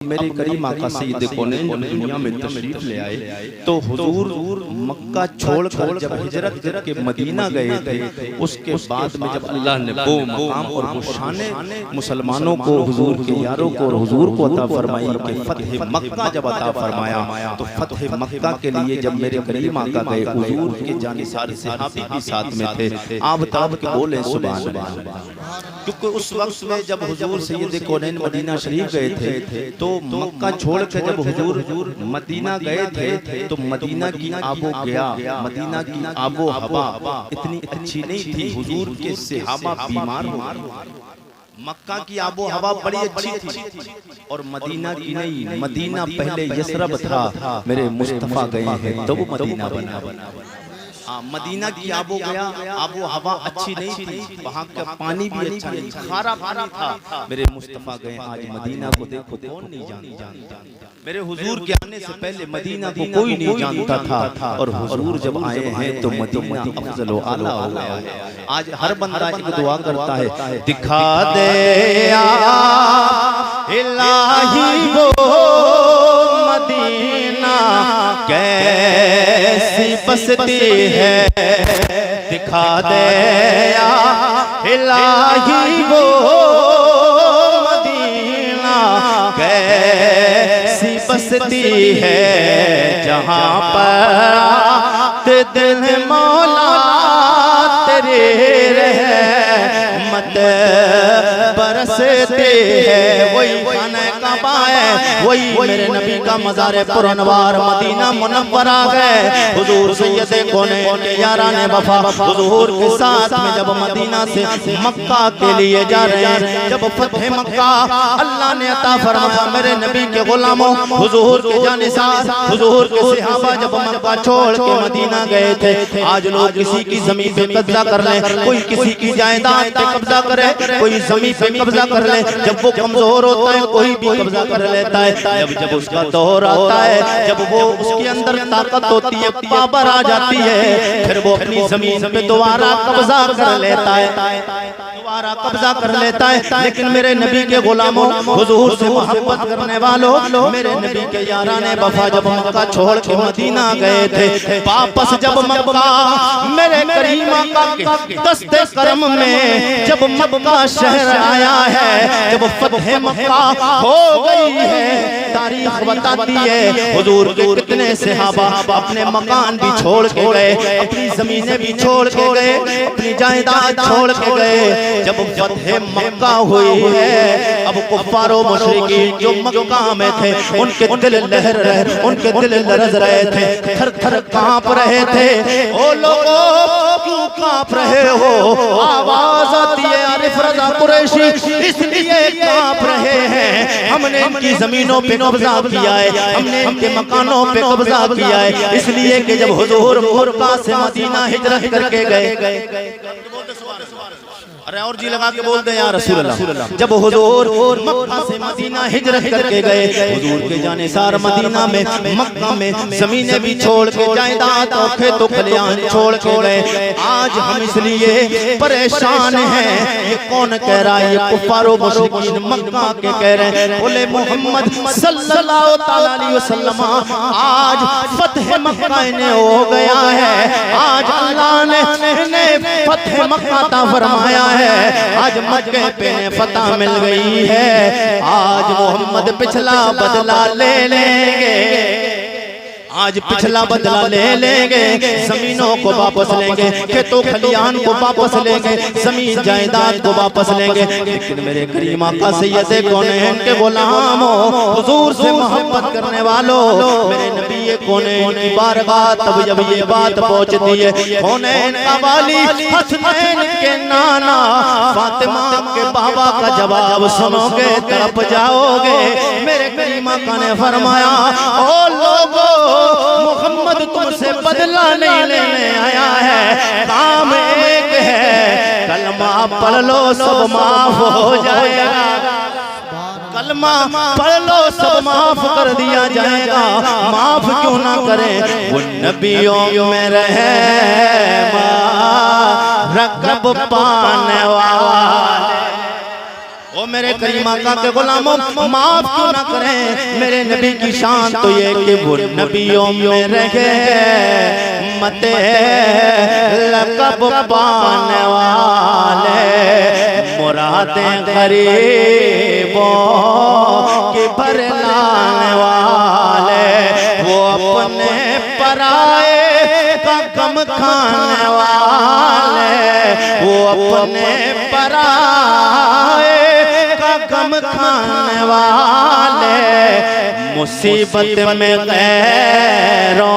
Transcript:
मेरे करीम आका सैयद कौनैन जब दुनिया में तशरीफ ले आए तो हुजूर मक्का छोड़कर जब हिजरत करके मदीना गए थे, उसके बाद में जब अल्लाह ने वो मकाम और वो शान मुसलमानों को, हुजूर के यारों को और हुजूर को अता फरमाई कि फतह मक्का जब अता फरमाया, तो फतह मक्का के लिए जब मेरे करीम आका गए, हुजूर के जानिसार सहाबी भी साथ में थे। आप ताब के बोले सुभान अल्लाह, क्योंकि उस वक्त में जब हुजूर सैयद कौनैन मदीना शरीफ गए थे तो मक्का छोड़ के जब हुजूर मदीना गए थे तो मदीना की आबो गया, मदीना की आबो हवा इतनी अच्छी नहीं थी, हुजूर के सहाबा बीमार हो गए। मक्का की आबो हवा बड़ी अच्छी थी और मदीना की नहीं, मदीना पहले यसरब था, मेरे मुस्तफा गए हैं तो वो मदीना बना। मदीना की आबो गया, आबो हवा अच्छी नहीं थी, वहाँ का पानी भी अच्छा नहीं, खारा पानी था। मेरे मुस्तफा गए, आज मदीना को देखो कौन नहीं जानता। मेरे हुजूर के आने से पहले मदीना को कोई नहीं जानता था और हुजूर जब आए हैं तो मदीना अफजल व आला हो गया। आज हर बंदा एक दुआ करता है, दिखा दे या इलाही वो मदीना कैसी बसती है, दिखा दे या इलाही वो मदीना कैसी बसती है, जहाँ पर दिल मौला तेरे रहमत बरसते हैं। वही खाना काबा है, वही मेरे नबी का मज़ार पुरनवार मदीना मुनव्वरा है। हुजूर सैयद कौनैन के यारान वफा हुजूर के साथ में जब मदीना से मक्का के लिए जा रहे हैं, जब फतह मक्का अल्लाह ने अता फरमाया, मेरे नबी के गुलामों हुजूर के जानिसार हुजूर के सहाबा जब मक्का छोड़ के मदीना गए थे। आज लोग किसी की जमीन पे कब्जा कर ले, कोई किसी की जायदाद पे कब्जा करे, कोई जमीन पे कब्जा कर ले, जब वो कमजोर होता है कोई भी कब्जा कर लेता है। जब उसका दौर आता है, जब वो उसके अंदर ताकत होती है, पावर आ जाती है, फिर वो अपनी जमीन पे दोबारा कब्जा कर लेता है, दोबारा कब्जा कर लेता है। लेकिन मेरे नबी के गुलामों हुजूर से मोहब्बत करने वालों, मेरे नबी के यारान वफा जब मक्का छोड़ के मदीना गए थे, वापस जब मक्का मेरे करीम आका के दस्ते करम में जब मक्का शहर आया है, जब फतह मक्का हो गई है, तारीख बताती है हुजूर के कितने सहाबा अपने मकान भी छोड़ के गए, अपनी जमीनें भी छोड़ के गए, अपनी जायदाद छोड़ के गए। जब फतह मक्का हुई है, अब कुफ्फार व मुशरिकीन जो मक्का में थे उनके दिल लहर रहे, उनके दिल लरज रहे थे, थर थर कांप रहे थे। ओ लोगों क्यों कांप रहे हो? आवाज आती है आरिफ रज़ा कुरैशी, इसलिए कांप रहे हैं, हमने इनकी जमीनों पे कब्जा किया है, हमने इनके मकानों पे कब्जा किया है, इसलिए कि जब हुजूर मक्का से मदीना हिजरत करके गए। अरे और जी लगा के बोलते हैं या रसूल अल्लाह, जब हुजूर मक्का से मदीना हिजरत करके गए, हुजूर के जानिसार मदीना में मक्का में जमीनें भी छोड़ के, जायदाद और खेतों खलियान छोड़ के गए। आज हम इसलिए परेशान हैं, ये कौन कह रहा है? ये कुफ्फार व मुशरिकीन मक्का के कह रहे हैं। बोले मोहम्मद सल्लल्लाहु तआला अलैहि वसल्लम आज फतह मक्का इन्हें हो गया है, आज अल्लाह ने फतह मक्का अता फरमाया है, आज मक्के पे फतह मिल गई है। आज मोहम्मद पिछला बदला ले लेंगे, आज पिछला बदला ले लेंगे, जमीनों को वापस लेंगे, खेतों खलियान को वापस लेंगे, जमीन जायदाद को वापस लेंगे। लेकिन मेरे करीम आका सैयद कौनैन के गुलामों, हुजूर से मोहब्बत करने वालों, मेरे नबी कौनैन की बारगाह तब जब ये बात पहुंचती है, कौनैन का वाली हसनैन के नाना फातिमा के बाबा का जवाब सुनोगे तड़प जाओगे। मेरे करीम आका ने फरमाया, ओ लोगों मोहम्मद तुमसे बदला नहीं लेने आया है, काम एक है, कलमा पढ़ लो सब माफ हो जाएगा, कलमा पढ़ लो सब माफ कर दिया जाएगा। माफ क्यों ना करें, वो नबियों में रहे रकब पाने वाले, ओ मेरे करीम आका के गुलामों, माफ क्यों ना करें मेरे नबी की शान तो ये कि वो नबियों में रहे मते लक़ब पाने वाले, मुरादें गरीबों की भरलाने वाले, वो अपने पराए का गम खाने वाले, वो अपने पराए का गम खाने वाले, मुसीबत में गैरों